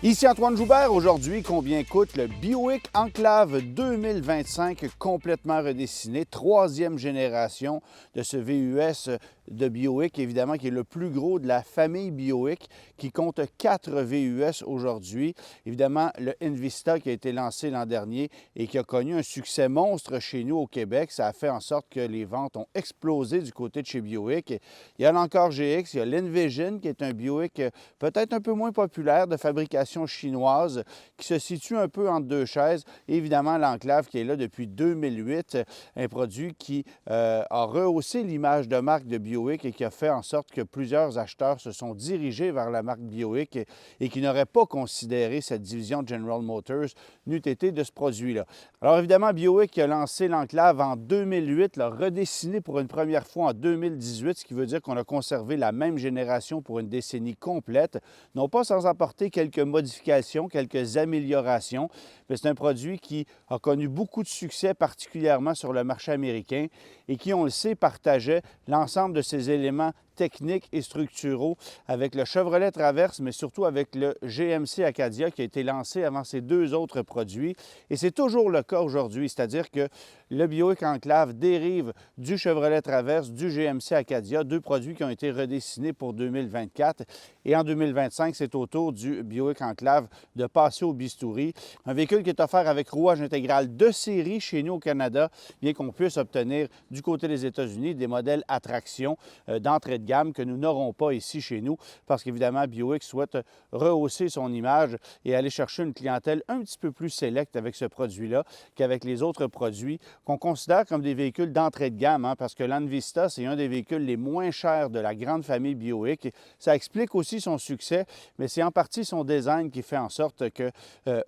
Ici Antoine Joubert. Aujourd'hui, combien coûte le Buick Enclave 2025 complètement redessiné, troisième génération de ce VUS de Buick, évidemment, qui est le plus gros de la famille Buick, qui compte 4 VUS aujourd'hui. Évidemment, le Envista qui a été lancé l'an dernier et qui a connu un succès monstre chez nous au Québec. Ça a fait en sorte que les ventes ont explosé du côté de chez Buick. Il y a l'Encore GX, il y a l'Envision, qui est un Buick peut-être un peu moins populaire, de fabrication chinoise, qui se situe un peu entre deux chaises. Et évidemment, l'Enclave qui est là depuis 2008, un produit qui a rehaussé l'image de marque de Buick et qui a fait en sorte que plusieurs acheteurs se sont dirigés vers la marque Buick et qui n'auraient pas considéré cette division de General Motors n'eût été de ce produit-là. Alors évidemment, Buick a lancé l'Enclave en 2008, l'a redessiné pour une première fois en 2018, ce qui veut dire qu'on a conservé la même génération pour une décennie complète, non pas sans apporter quelques modifications, quelques améliorations, mais c'est un produit qui a connu beaucoup de succès, particulièrement sur le marché américain, et qui, on le sait, partageait l'ensemble de ces éléments techniques et structuraux avec le Chevrolet Traverse, mais surtout avec le GMC Acadia qui a été lancé avant ces deux autres produits. Et c'est toujours le cas aujourd'hui, c'est-à-dire que le Buick Enclave dérive du Chevrolet Traverse, du GMC Acadia, deux produits qui ont été redessinés pour 2024. Et en 2025, c'est au tour du Buick Enclave de passer au bistouri. Un véhicule qui est offert avec rouage intégral de série chez nous au Canada, bien qu'on puisse obtenir du côté des États-Unis des modèles à traction d'entrée de gamme que nous n'aurons pas ici chez nous parce qu'évidemment, Buick souhaite rehausser son image et aller chercher une clientèle un petit peu plus sélecte avec ce produit-là qu'avec les autres produits qu'on considère comme des véhicules d'entrée de gamme, parce que l'Envista, c'est un des véhicules les moins chers de la grande famille Buick. Ça explique aussi son succès, mais c'est en partie son design qui fait en sorte que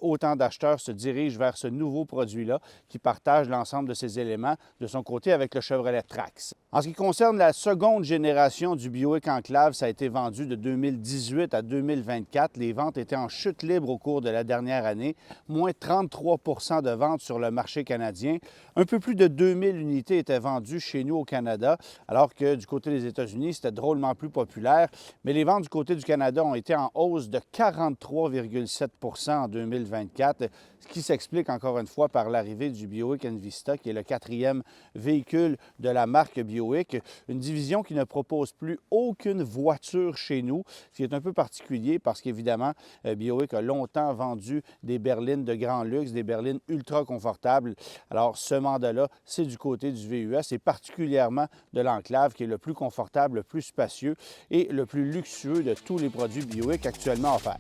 autant d'acheteurs se dirigent vers ce nouveau produit-là qui partage l'ensemble de ces éléments de son côté avec le Chevrolet Trax. En ce qui concerne la seconde génération du Buick Enclave, ça a été vendu de 2018 à 2024. Les ventes étaient en chute libre au cours de la dernière année, moins 33 de ventes sur le marché canadien. Un peu plus de 2000 unités étaient vendues chez nous au Canada, alors que du côté des États-Unis, c'était drôlement plus populaire. Mais les ventes du côté du Canada ont été en hausse de 43,7 en 2024, ce qui s'explique encore une fois par l'arrivée du Buick Envista, qui est le quatrième véhicule de la marque Buick, une division qui ne propose plus aucune voiture chez nous, ce qui est un peu particulier parce qu'évidemment, Buick a longtemps vendu des berlines de grand luxe, des berlines ultra confortables. Alors, ce mandat-là, c'est du côté du VUS et particulièrement de l'Enclave qui est le plus confortable, le plus spacieux et le plus luxueux de tous les produits Buick actuellement offerts.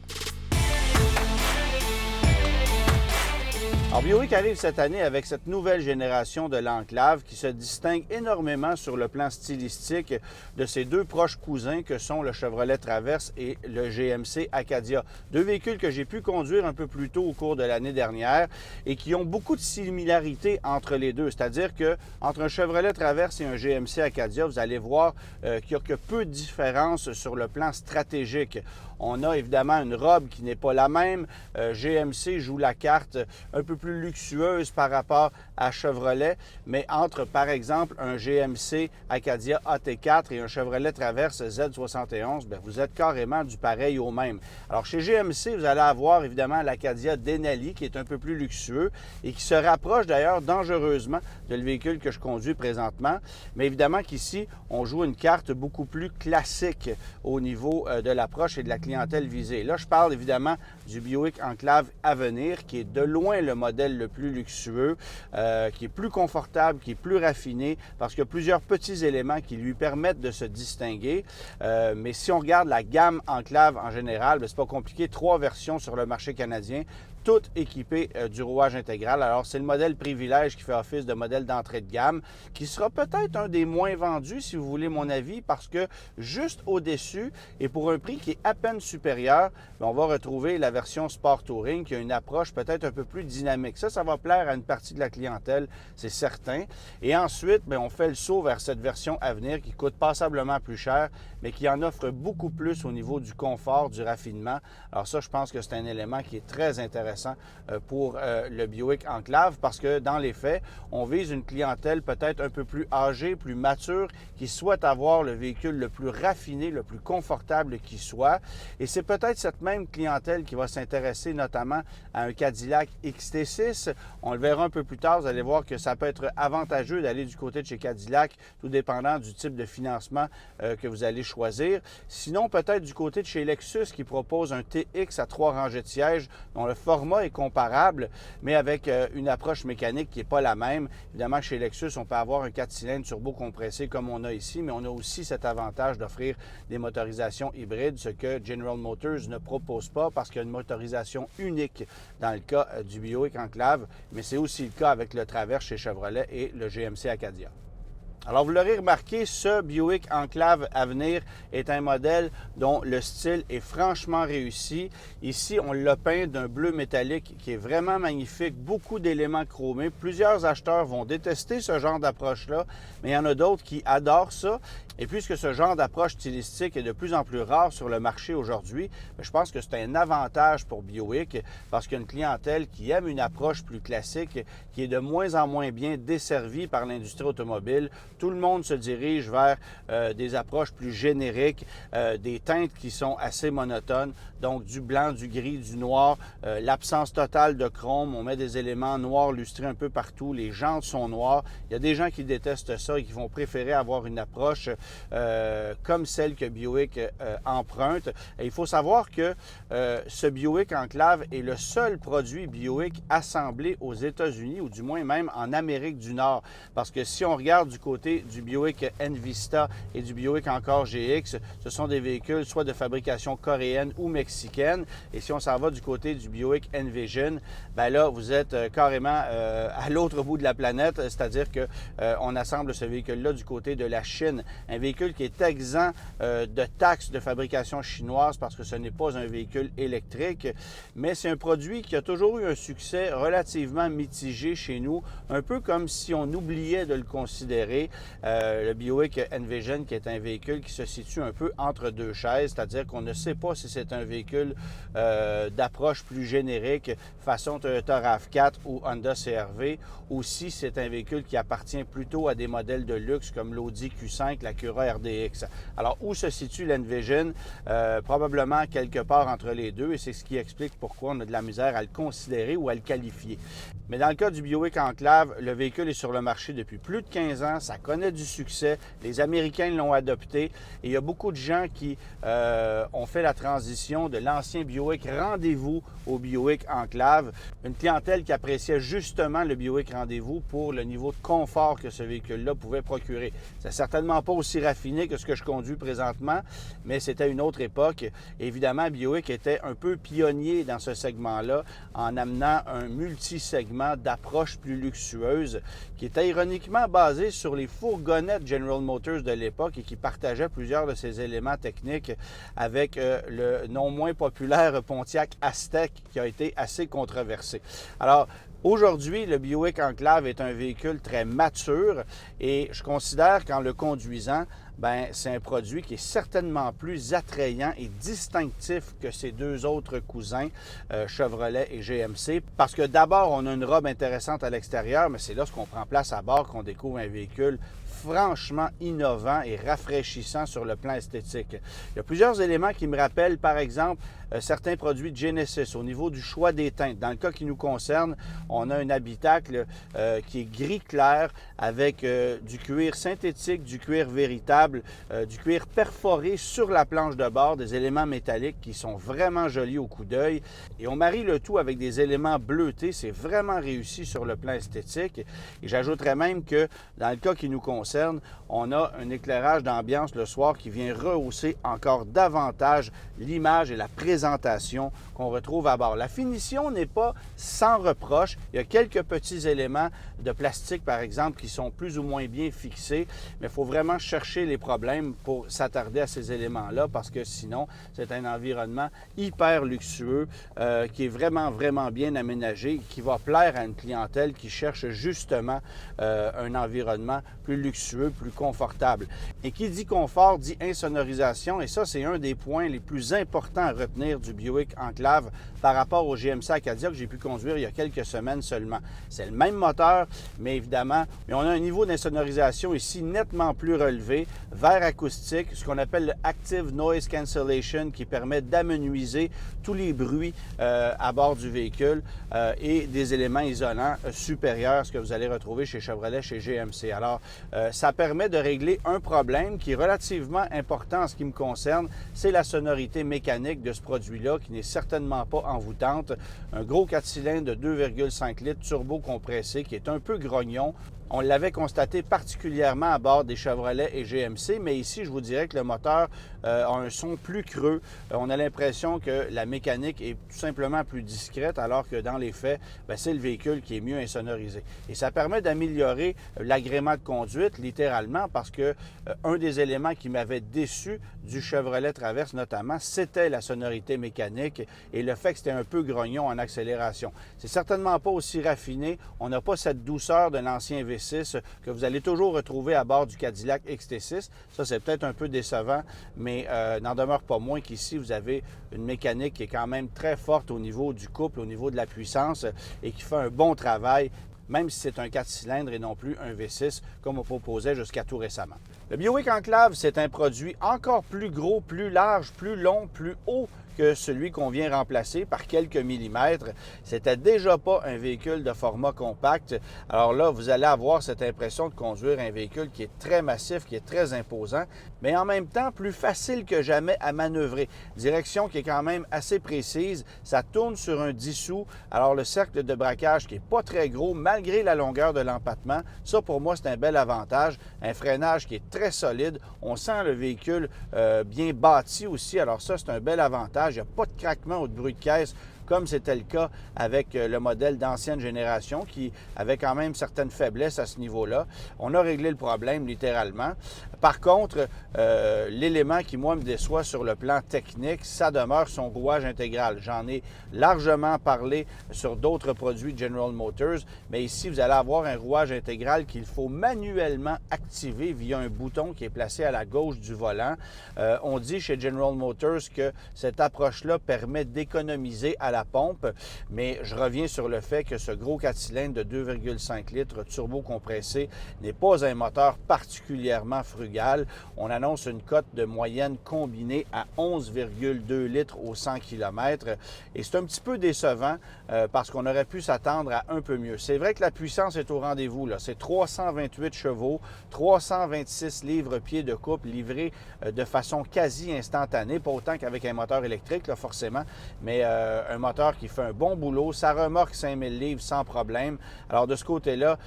Alors, Buick arrive cette année avec cette nouvelle génération de l'Enclave qui se distingue énormément sur le plan stylistique de ses deux proches cousins que sont le Chevrolet Traverse et le GMC Acadia. Deux véhicules que j'ai pu conduire un peu plus tôt au cours de l'année dernière et qui ont beaucoup de similarités entre les deux. C'est-à-dire qu'entre un Chevrolet Traverse et un GMC Acadia, vous allez voir qu'il n'y a que peu de différence sur le plan stratégique. On a évidemment une robe qui n'est pas la même. GMC joue la carte un peu plus luxueuse par rapport à Chevrolet, mais entre, par exemple, un GMC Acadia AT4 et un Chevrolet Traverse Z71, bien, vous êtes carrément du pareil au même. Alors, chez GMC, vous allez avoir évidemment l'Acadia Denali, qui est un peu plus luxueux et qui se rapproche d'ailleurs dangereusement de le véhicule que je conduis présentement. Mais évidemment qu'ici, on joue une carte beaucoup plus classique au niveau de l'approche et de la clientèle visée. Là, je parle évidemment du Buick Enclave Avenir, qui est de loin le modèle le plus luxueux, qui est plus confortable, qui est plus raffiné, parce qu'il y a plusieurs petits éléments qui lui permettent de se distinguer. Mais si on regarde la gamme Enclave en général, c'est pas compliqué. 3 versions sur le marché canadien, toutes équipées du rouage intégral. Alors, c'est le modèle privilège qui fait office de modèle d'entrée de gamme, qui sera peut-être un des moins vendus, si vous voulez mon avis, parce que juste au-dessus, et pour un prix qui est à peine supérieur, on va retrouver la version Sport Touring, qui a une approche peut-être un peu plus dynamique. Ça va plaire à une partie de la clientèle, c'est certain. Et ensuite, on fait le saut vers cette version Avenir qui coûte passablement plus cher, mais qui en offre beaucoup plus au niveau du confort, du raffinement. Alors ça, je pense que c'est un élément qui est très intéressant intéressant pour le Buick Enclave parce que dans les faits, on vise une clientèle peut-être un peu plus âgée, plus mature, qui souhaite avoir le véhicule le plus raffiné, le plus confortable qui soit. Et c'est peut-être cette même clientèle qui va s'intéresser notamment à un Cadillac XT6. On le verra un peu plus tard, vous allez voir que ça peut être avantageux d'aller du côté de chez Cadillac, tout dépendant du type de financement que vous allez choisir. Sinon, peut-être du côté de chez Lexus qui propose un TX à 3 rangées de sièges dont le format est comparable, mais avec une approche mécanique qui n'est pas la même. Évidemment, chez Lexus, on peut avoir un 4 cylindres turbo compressé comme on a ici, mais on a aussi cet avantage d'offrir des motorisations hybrides, ce que General Motors ne propose pas parce qu'il y a une motorisation unique dans le cas du Buick Enclave, mais c'est aussi le cas avec le Traverse chez Chevrolet et le GMC Acadia. Alors, vous l'aurez remarqué, ce Buick Enclave à venir est un modèle dont le style est franchement réussi. Ici, on l'a peint d'un bleu métallique qui est vraiment magnifique, beaucoup d'éléments chromés. Plusieurs acheteurs vont détester ce genre d'approche-là, mais il y en a d'autres qui adorent ça. Et puisque ce genre d'approche stylistique est de plus en plus rare sur le marché aujourd'hui, je pense que c'est un avantage pour Buick parce qu'il y a une clientèle qui aime une approche plus classique, qui est de moins en moins bien desservie par l'industrie automobile. Tout le monde se dirige vers des approches plus génériques, des teintes qui sont assez monotones, donc du blanc, du gris, du noir, l'absence totale de chrome. On met des éléments noirs lustrés un peu partout, les jantes sont noires. Il y a des gens qui détestent ça et qui vont préférer avoir une approche comme celle que Buick emprunte. Et il faut savoir que ce Buick Enclave est le seul produit Buick assemblé aux États-Unis, ou du moins même en Amérique du Nord. Parce que si on regarde du côté du Buick Envista et du Buick encore GX, ce sont des véhicules soit de fabrication coréenne ou mexicaine. Et si on s'en va du côté du Buick Envision, bien là, vous êtes carrément à l'autre bout de la planète, c'est-à-dire qu'on assemble ce véhicule-là du côté de la Chine. Un véhicule qui est exempt de taxes de fabrication chinoise parce que ce n'est pas un véhicule électrique, mais c'est un produit qui a toujours eu un succès relativement mitigé chez nous, un peu comme si on oubliait de le considérer. Le Buick Envision, qui est un véhicule qui se situe un peu entre deux chaises, c'est-à-dire qu'on ne sait pas si c'est un véhicule d'approche plus générique, façon Toyota RAV4 ou Honda CR-V, ou si c'est un véhicule qui appartient plutôt à des modèles de luxe comme l'Audi Q5, l'Acura RDX. Alors, où se situe l'Envision? Probablement quelque part entre les deux, et c'est ce qui explique pourquoi on a de la misère à le considérer ou à le qualifier. Mais dans le cas du Buick Enclave, le véhicule est sur le marché depuis plus de 15 ans, ça connaît du succès, les Américains l'ont adopté, et il y a beaucoup de gens qui ont fait la transition de l'ancien Buick Rendez-vous au Buick Enclave, une clientèle qui appréciait justement le Buick Rendez-vous pour le niveau de confort que ce véhicule-là pouvait procurer. C'est certainement pas aussi raffiné que ce que je conduis présentement, mais c'était une autre époque. Évidemment, Buick était un peu pionnier dans ce segment-là en amenant un multi-segment d'approche plus luxueuse qui était ironiquement basé sur les fourgonnettes General Motors de l'époque et qui partageait plusieurs de ces éléments techniques avec le non moins populaire Pontiac Aztek qui a été assez controversé. Alors, aujourd'hui, le Buick Enclave est un véhicule très mature et je considère qu'en le conduisant, bien, c'est un produit qui est certainement plus attrayant et distinctif que ses deux autres cousins, Chevrolet et GMC, parce que d'abord, on a une robe intéressante à l'extérieur, mais c'est lorsqu'on prend place à bord qu'on découvre un véhicule franchement innovant et rafraîchissant sur le plan esthétique. Il y a plusieurs éléments qui me rappellent, par exemple, certains produits de Genesis au niveau du choix des teintes. Dans le cas qui nous concerne, on a un habitacle qui est gris clair avec du cuir synthétique, du cuir véritable, du cuir perforé sur la planche de bord, des éléments métalliques qui sont vraiment jolis au coup d'œil. Et on marie le tout avec des éléments bleutés. C'est vraiment réussi sur le plan esthétique. Et j'ajouterais même que dans le cas qui nous concerne, on a un éclairage d'ambiance le soir qui vient rehausser encore davantage l'image et la présentation qu'on retrouve à bord. La finition n'est pas sans reproche. Il y a quelques petits éléments de plastique, par exemple, qui sont plus ou moins bien fixés, mais il faut vraiment chercher les problèmes pour s'attarder à ces éléments-là parce que sinon, c'est un environnement hyper luxueux qui est vraiment, vraiment bien aménagé, qui va plaire à une clientèle qui cherche justement un environnement plus luxueux luxueux, plus confortable. Et qui dit confort dit insonorisation, et ça, c'est un des points les plus importants à retenir du Buick Enclave par rapport au GMC Acadia que j'ai pu conduire il y a quelques semaines seulement. C'est le même moteur, mais évidemment, on a un niveau d'insonorisation ici nettement plus relevé, verre acoustique, ce qu'on appelle le Active Noise Cancellation, qui permet d'amenuiser tous les bruits à bord du véhicule et des éléments isolants supérieurs à ce que vous allez retrouver chez Chevrolet, chez GMC. Alors, ça permet de régler un problème qui est relativement important en ce qui me concerne, c'est la sonorité mécanique de ce produit-là, qui n'est certainement pas envoûtante. Un gros 4 cylindres de 2,5 litres turbo compressé qui est un peu grognon. On l'avait constaté particulièrement à bord des Chevrolet et GMC, mais ici, je vous dirais que le moteur a un son plus creux. On a l'impression que la mécanique est tout simplement plus discrète, alors que dans les faits, c'est le véhicule qui est mieux insonorisé. Et ça permet d'améliorer l'agrément de conduite, littéralement, parce que un des éléments qui m'avait déçu du Chevrolet Traverse, notamment, c'était la sonorité mécanique et le fait que c'était un peu grognon en accélération. C'est certainement pas aussi raffiné. On n'a pas cette douceur de l'ancien V6 que vous allez toujours retrouver à bord du Cadillac XT6. Ça, c'est peut-être un peu décevant, mais n'en demeure pas moins qu'ici, vous avez une mécanique qui est quand même très forte au niveau du couple, au niveau de la puissance et qui fait un bon travail, même si c'est un 4 cylindres et non plus un V6 comme on proposait jusqu'à tout récemment. Le Buick Enclave, c'est un produit encore plus gros, plus large, plus long, plus haut que celui qu'on vient remplacer par quelques millimètres. C'était déjà pas un véhicule de format compact. Alors là, vous allez avoir cette impression de conduire un véhicule qui est très massif, qui est très imposant, mais en même temps plus facile que jamais à manœuvrer. Direction qui est quand même assez précise. Ça tourne sur un 10 sous. Alors le cercle de braquage qui n'est pas très gros, malgré la longueur de l'empattement, ça pour moi c'est un bel avantage. Un freinage qui est très solide. On sent le véhicule bien bâti aussi. Alors ça, c'est un bel avantage. Il n'y a pas de craquement ou de bruit de caisse comme c'était le cas avec le modèle d'ancienne génération qui avait quand même certaines faiblesses à ce niveau-là. On a réglé le problème littéralement. Par contre, l'élément qui, moi, me déçoit sur le plan technique, ça demeure son rouage intégral. J'en ai largement parlé sur d'autres produits de General Motors, mais ici, vous allez avoir un rouage intégral qu'il faut manuellement activer via un bouton qui est placé à la gauche du volant. On dit chez General Motors que cette approche-là permet d'économiser à la pompe, mais je reviens sur le fait que ce gros 4 cylindres de 2,5 litres turbo compressé n'est pas un moteur particulièrement frugal. On annonce une cote de moyenne combinée à 11,2 litres au 100 km et c'est un petit peu décevant parce qu'on aurait pu s'attendre à un peu mieux. C'est vrai que la puissance est au rendez-vous. C'est 328 chevaux, 326 livres-pieds de couple livrés de façon quasi instantanée, pas autant qu'avec un moteur électrique, là, forcément, mais un moteur qui fait un bon boulot. Ça remorque 5000 livres sans problème. Alors, de ce côté-là,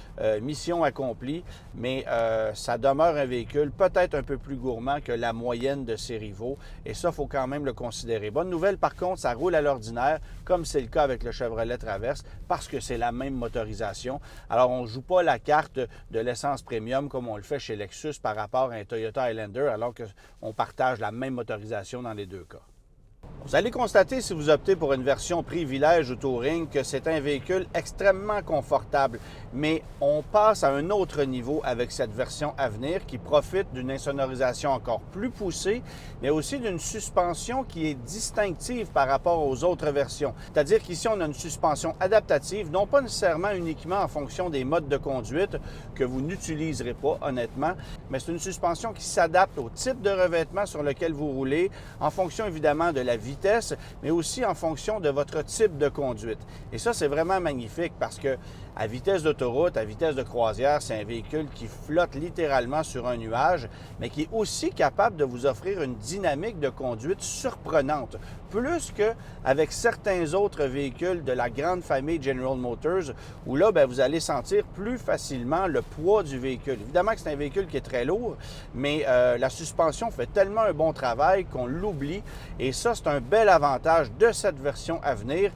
mission accomplie, mais ça demeure un véhicule peut-être un peu plus gourmand que la moyenne de ses rivaux. Et ça, il faut quand même le considérer. Bonne nouvelle, par contre, ça roule à l'ordinaire, comme c'est le cas avec le Chevrolet Traverse, parce que c'est la même motorisation. Alors, on ne joue pas la carte de l'essence premium comme on le fait chez Lexus par rapport à un Toyota Highlander, alors qu'on partage la même motorisation dans les deux cas. Vous allez constater, si vous optez pour une version privilège ou touring, que c'est un véhicule extrêmement confortable. Mais on passe à un autre niveau avec cette version à venir qui profite d'une insonorisation encore plus poussée, mais aussi d'une suspension qui est distinctive par rapport aux autres versions. C'est-à-dire qu'ici, on a une suspension adaptative, non pas nécessairement uniquement en fonction des modes de conduite que vous n'utiliserez pas, honnêtement, mais c'est une suspension qui s'adapte au type de revêtement sur lequel vous roulez, en fonction évidemment de la vitesse, mais aussi en fonction de votre type de conduite. Et ça, c'est vraiment magnifique parce que à vitesse d'autoroute, à vitesse de croisière, c'est un véhicule qui flotte littéralement sur un nuage, mais qui est aussi capable de vous offrir une dynamique de conduite surprenante, plus qu'avec certains autres véhicules de la grande famille General Motors, où là, vous allez sentir plus facilement le poids du véhicule. Évidemment que c'est un véhicule qui est très lourd, mais la suspension fait tellement un bon travail qu'on l'oublie. Et ça, c'est un bel avantage de cette version à venir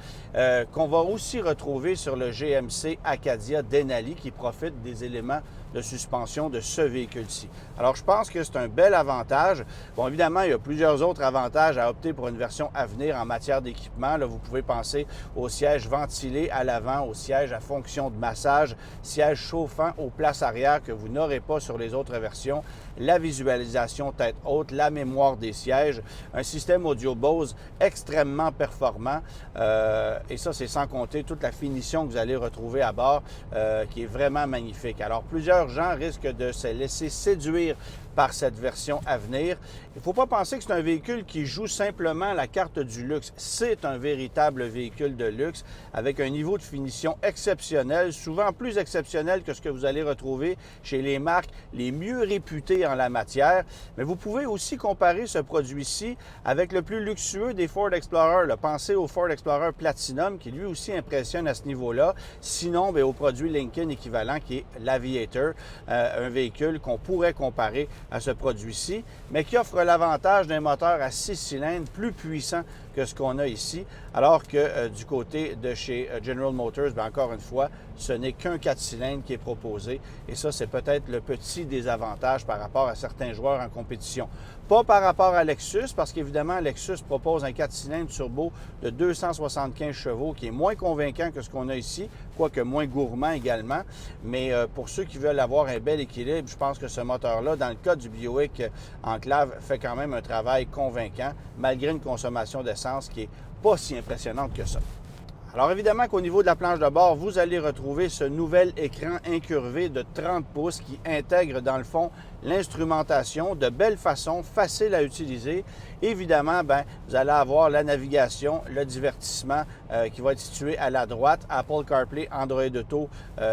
qu'on va aussi retrouver sur le GMC Acadia Denali qui profite des éléments de suspension de ce véhicule-ci. Alors, je pense que c'est un bel avantage. Bon, évidemment, il y a plusieurs autres avantages à opter pour une version Avenir en matière d'équipement. Là, vous pouvez penser au siège ventilé à l'avant, au siège à fonction de massage, siège chauffant aux places arrière que vous n'aurez pas sur les autres versions, la visualisation tête haute, la mémoire des sièges, un système audio Bose extrêmement performant et ça, c'est sans compter toute la finition que vous allez retrouver à bord qui est vraiment magnifique. Alors, plusieurs gens risquent de se laisser séduire par cette version Avenir. Il ne faut pas penser que c'est un véhicule qui joue simplement la carte du luxe. C'est un véritable véhicule de luxe avec un niveau de finition exceptionnel, souvent plus exceptionnel que ce que vous allez retrouver chez les marques les mieux réputées en la matière. Mais vous pouvez aussi comparer ce produit-ci avec le plus luxueux des Ford Explorer. Là, pensez au Ford Explorer Platinum qui lui aussi impressionne à ce niveau-là. Sinon, bien, au produit Lincoln équivalent qui est l'Aviator, un véhicule qu'on pourrait comparer à ce produit-ci, mais qui offre l'avantage d'un moteur à 6 cylindres plus puissant que ce qu'on a ici, alors que du côté de chez General Motors, bien, encore une fois, ce n'est qu'un 4 cylindres qui est proposé. Et ça, c'est peut-être le petit désavantage par rapport à certains joueurs en compétition. Pas par rapport à Lexus, parce qu'évidemment, Lexus propose un 4 cylindres turbo de 275 chevaux qui est moins convaincant que ce qu'on a ici, quoique moins gourmand également. Mais pour ceux qui veulent avoir un bel équilibre, je pense que ce moteur-là, dans le cas du Buick Enclave, fait quand même un travail convaincant, malgré une consommation d'essence qui n'est pas si impressionnante que ça. Alors évidemment qu'au niveau de la planche de bord, vous allez retrouver ce nouvel écran incurvé de 30 pouces qui intègre dans le fond l'instrumentation de belle façon, facile à utiliser. Évidemment, bien, vous allez avoir la navigation, le divertissement qui va être situé à la droite. Apple CarPlay, Android Auto,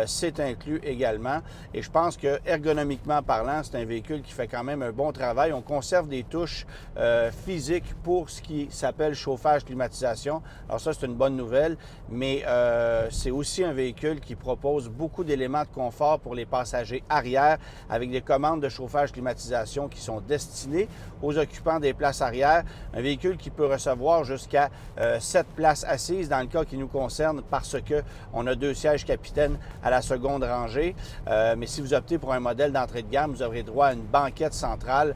c'est inclus également. Et je pense que ergonomiquement parlant, c'est un véhicule qui fait quand même un bon travail. On conserve des touches physiques pour ce qui s'appelle chauffage, climatisation. Alors ça, c'est une bonne nouvelle, mais c'est aussi un véhicule qui propose beaucoup d'éléments de confort pour les passagers arrière avec des commandes de chauffage, climatisation qui sont destinées aux occupants des places arrière. Un véhicule qui peut recevoir jusqu'à 7 places assises dans le cas qui nous concerne parce qu'on a 2 sièges capitaines à la seconde rangée. Mais si vous optez pour un modèle d'entrée de gamme, vous aurez droit à une banquette centrale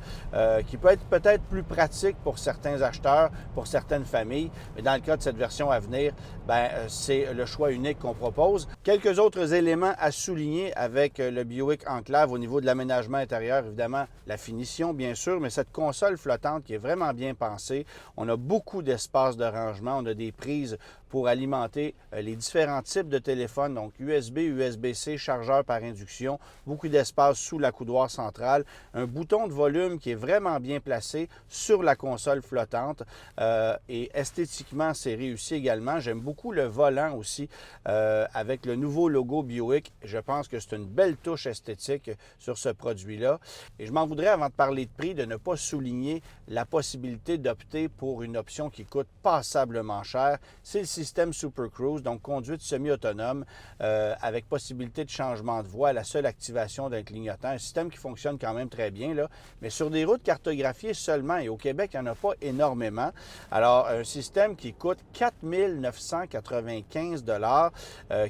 qui peut être peut-être plus pratique pour certains acheteurs, pour certaines familles. Mais dans le cas de cette version à venir, bien, c'est le choix unique qu'on propose. Quelques autres éléments à souligner avec le Buick Enclave au niveau de l'aménagement intérieur. Évidemment, la finition, bien sûr, mais cette console flottante qui est vraiment bien pensée. On a beaucoup d'espace de rangement. On a des prises pour alimenter les différents types de téléphones, donc USB, USB-C, chargeur par induction, beaucoup d'espace sous la coudoir centrale, un bouton de volume qui est vraiment bien placé sur la console flottante et esthétiquement, c'est réussi également. J'aime beaucoup le volant aussi avec le nouveau logo Buick. Je pense que c'est une belle touche esthétique sur ce produit-là. Et je m'en voudrais, avant de parler de prix, de ne pas souligner la possibilité d'opter pour une option qui coûte passablement cher. C'est le système Super Cruise, donc conduite semi-autonome avec possibilité de changement de voie à la seule activation d'un clignotant. Un système qui fonctionne quand même très bien, là, mais sur des routes cartographiées seulement. Et au Québec, il n'y en a pas énormément. Alors, un système qui coûte 4 995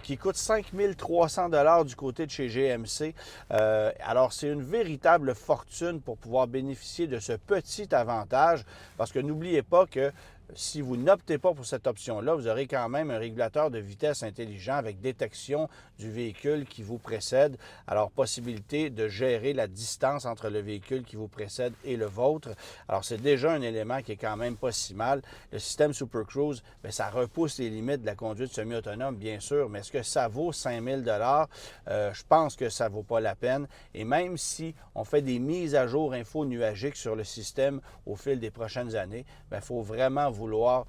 qui coûte 5 300 du côté de chez GMC. Alors, c'est une véritable fortune pour pouvoir bénéficier de ce petit avantage parce que n'oubliez pas que si vous n'optez pas pour cette option-là, vous aurez quand même un régulateur de vitesse intelligent avec détection du véhicule qui vous précède. Alors, possibilité de gérer la distance entre le véhicule qui vous précède et le vôtre. Alors, c'est déjà un élément qui est quand même pas si mal. Le système Super Cruise, bien, ça repousse les limites de la conduite semi-autonome, bien sûr, mais est-ce que ça vaut 5 000 Je pense que ça ne vaut pas la peine. Et même si on fait des mises à jour info-nuagiques sur le système au fil des prochaines années, il faut vraiment vouloir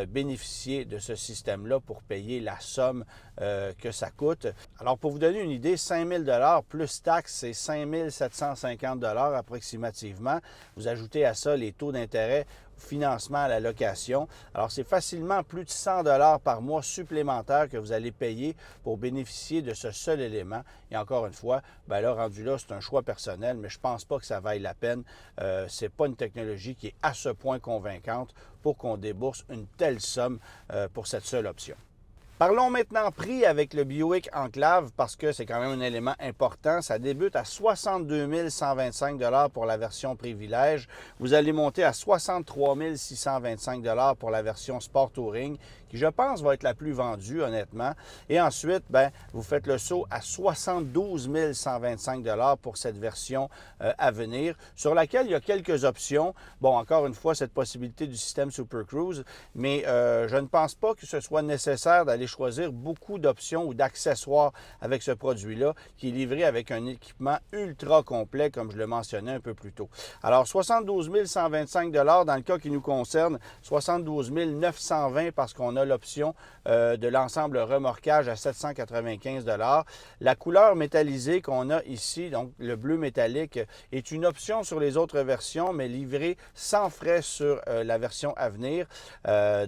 bénéficier de ce système-là pour payer la somme que ça coûte. Alors, pour vous donner une idée, 5 000 plus taxes, c'est 5 750 approximativement. Vous ajoutez à ça les taux d'intérêt, financement à la location. Alors, c'est facilement plus de 100 par mois supplémentaires que vous allez payer pour bénéficier de ce seul élément. Et encore une fois, bien là, rendu là, c'est un choix personnel, mais je ne pense pas que ça vaille la peine. Ce n'est pas une technologie qui est à ce point convaincante pour qu'on débourse une telle somme pour cette seule option. Parlons maintenant prix avec le Buick Enclave parce que c'est quand même un élément important. Ça débute à 62 125 $ pour la version privilège. Vous allez monter à 63 625 $ pour la version Sport Touring, qui je pense va être la plus vendue honnêtement. Et ensuite, vous faites le saut à 72 125 $ pour cette version à venir, sur laquelle il y a quelques options. Bon, encore une fois, cette possibilité du système Super Cruise, mais je ne pense pas que ce soit nécessaire d'aller choisir beaucoup d'options ou d'accessoires avec ce produit-là, qui est livré avec un équipement ultra complet, comme je le mentionnais un peu plus tôt. Alors, 72 125 $ dans le cas qui nous concerne, 72 920 parce qu'on a l'option de l'ensemble remorquage à 795 $. La couleur métallisée qu'on a ici, donc le bleu métallique, est une option sur les autres versions, mais livrée sans frais sur la version à venir.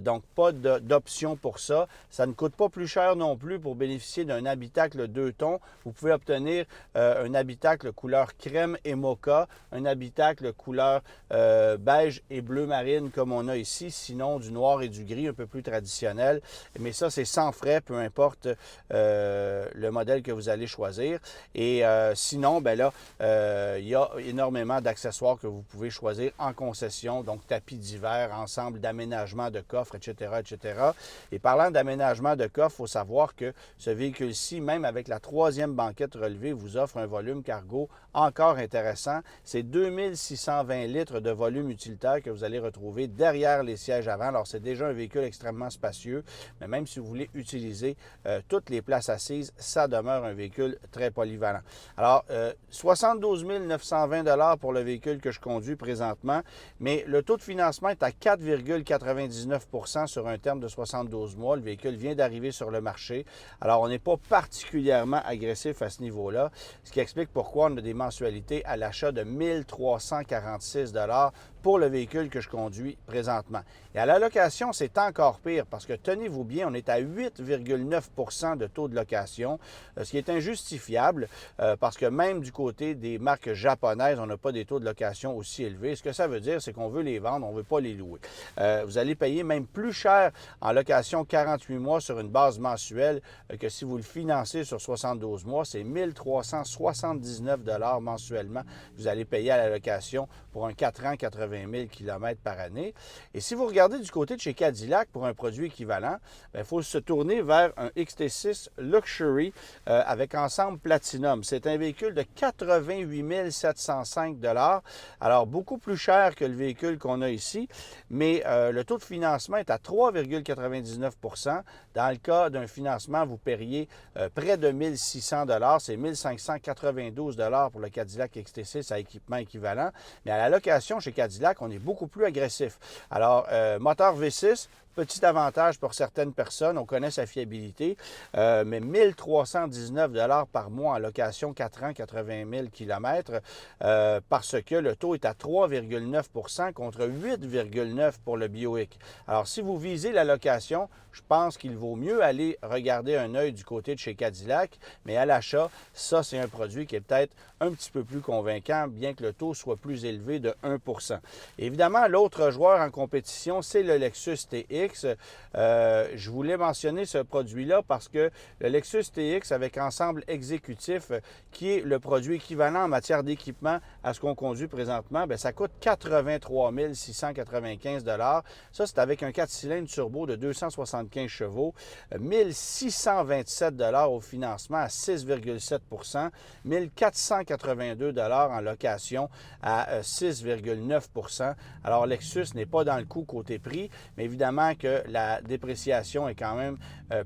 Donc, pas d'option pour ça. Ça ne coûte pas plus cher non plus pour bénéficier d'un habitacle 2 tons. Vous pouvez obtenir un habitacle couleur crème et mocha, un habitacle couleur beige et bleu marine comme on a ici, sinon du noir et du gris un peu plus traditionnel. Mais ça, c'est sans frais, peu importe le modèle que vous allez choisir. Et sinon, il y a énormément d'accessoires que vous pouvez choisir en concession, donc tapis d'hiver, ensemble d'aménagement de coffres, etc., etc. Et parlant d'aménagement de coffre, il faut savoir que ce véhicule-ci, même avec la 3e banquette relevée, vous offre un volume cargo encore intéressant. C'est 2620 litres de volume utilitaire que vous allez retrouver derrière les sièges avant. Alors, c'est déjà un véhicule extrêmement spacieux, mais même si vous voulez utiliser toutes les places assises, ça demeure un véhicule très polyvalent. Alors, 72 920 $ pour le véhicule que je conduis présentement, mais le taux de financement est à 4,99 % sur un terme de 72 mois. Le véhicule vient d'arriver sur le marché. Alors, on n'est pas particulièrement agressif à ce niveau-là, ce qui explique pourquoi on a des mensualités à l'achat de 1 346 $ pour le véhicule que je conduis présentement. Et à la location, c'est encore pire parce que, tenez-vous bien, on est à 8,9 % de taux de location, ce qui est injustifiable parce que même du côté des marques japonaises, on n'a pas des taux de location aussi élevés. Ce que ça veut dire, c'est qu'on veut les vendre, on ne veut pas les louer. Vous allez payer même plus cher en location 48 mois sur une base mensuelle que si vous le financez sur 72 mois. C'est 1 379 $ mensuellement que vous allez payer à la location pour un 4 ans, 80 000 km par année. Et si vous regardez du côté de chez Cadillac pour un produit équivalent, il faut se tourner vers un XT6 Luxury avec ensemble Platinum. C'est un véhicule de 88 705 $. Alors, beaucoup plus cher que le véhicule qu'on a ici, mais le taux de financement est à 3,99 %. Dans le cas d'un financement, vous paieriez près de 1 600 $. C'est 1 592 $ pour le Cadillac XT6 à équipement équivalent. Mais à la location chez Cadillac, on est beaucoup plus agressif. Alors, moteur V6, petit avantage pour certaines personnes, on connaît sa fiabilité, mais 1 319 $ par mois en location 4 ans, 80 000 km, parce que le taux est à 3,9 % contre 8,9 % pour le Buick. Alors, si vous visez la location, je pense qu'il vaut mieux aller regarder un œil du côté de chez Cadillac, mais à l'achat, ça, c'est un produit qui est peut-être un petit peu plus convaincant, bien que le taux soit plus élevé de 1 %. Évidemment, l'autre joueur en compétition, c'est le Lexus TX. Je voulais mentionner ce produit-là parce que le Lexus TX avec ensemble exécutif, qui est le produit équivalent en matière d'équipement à ce qu'on conduit présentement, ça coûte 83 695 $. Ça, c'est avec un 4 cylindres turbo de 275 chevaux, 1 627 $ au financement à 6,7 %, 1 482 $ en location à 6,9 %. Alors, Lexus n'est pas dans le coup côté prix, mais évidemment que la dépréciation est quand même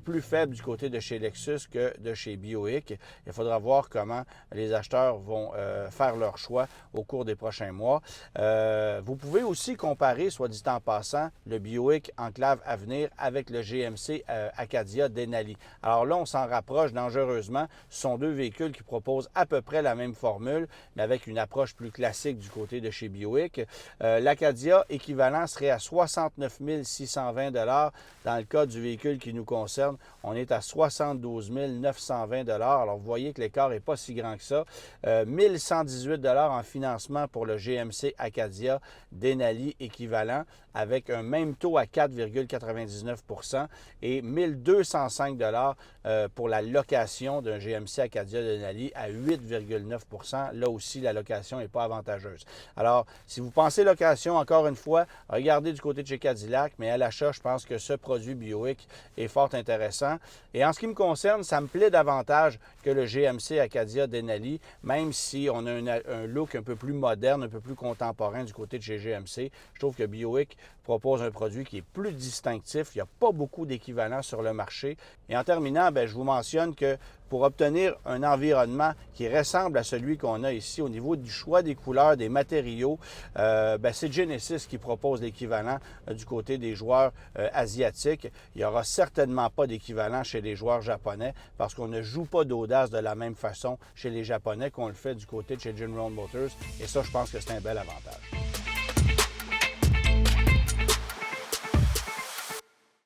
plus faible du côté de chez Lexus que de chez Buick. Il faudra voir comment les acheteurs vont faire leur choix au cours des prochains mois. Vous pouvez aussi comparer, soit dit en passant, le Buick Enclave à venir avec le GMC Acadia Denali. Alors là, on s'en rapproche dangereusement. Ce sont deux véhicules qui proposent à peu près la même formule, mais avec une approche plus classique du côté de chez Buick. L'Acadia équivalent serait à 69 620 920 $. Dans le cas du véhicule qui nous concerne, on est à 72 920 $. Alors, vous voyez que l'écart n'est pas si grand que ça. 1118 $ en financement pour le GMC Acadia Denali équivalent, avec un même taux à 4,99 % et 1205 $ pour la location d'un GMC Acadia Denali à 8,9 %. Là aussi, la location n'est pas avantageuse. Alors, si vous pensez location, encore une fois, regardez du côté de chez Cadillac, mais à l'achat, je pense que ce produit Buick est fort intéressant. Et en ce qui me concerne, ça me plaît davantage que le GMC Acadia Denali, même si on a un look un peu plus moderne, un peu plus contemporain du côté de chez GMC. Je trouve que Buick propose un produit qui est plus distinctif. Il n'y a pas beaucoup d'équivalents sur le marché. Et en terminant, je vous mentionne que pour obtenir un environnement qui ressemble à celui qu'on a ici au niveau du choix des couleurs, des matériaux, c'est Genesis qui propose l'équivalent du côté des joueurs asiatiques. Il n'y aura certainement pas d'équivalent chez les joueurs japonais parce qu'on ne joue pas d'audace de la même façon chez les Japonais qu'on le fait du côté de chez General Motors. Et ça, je pense que c'est un bel avantage.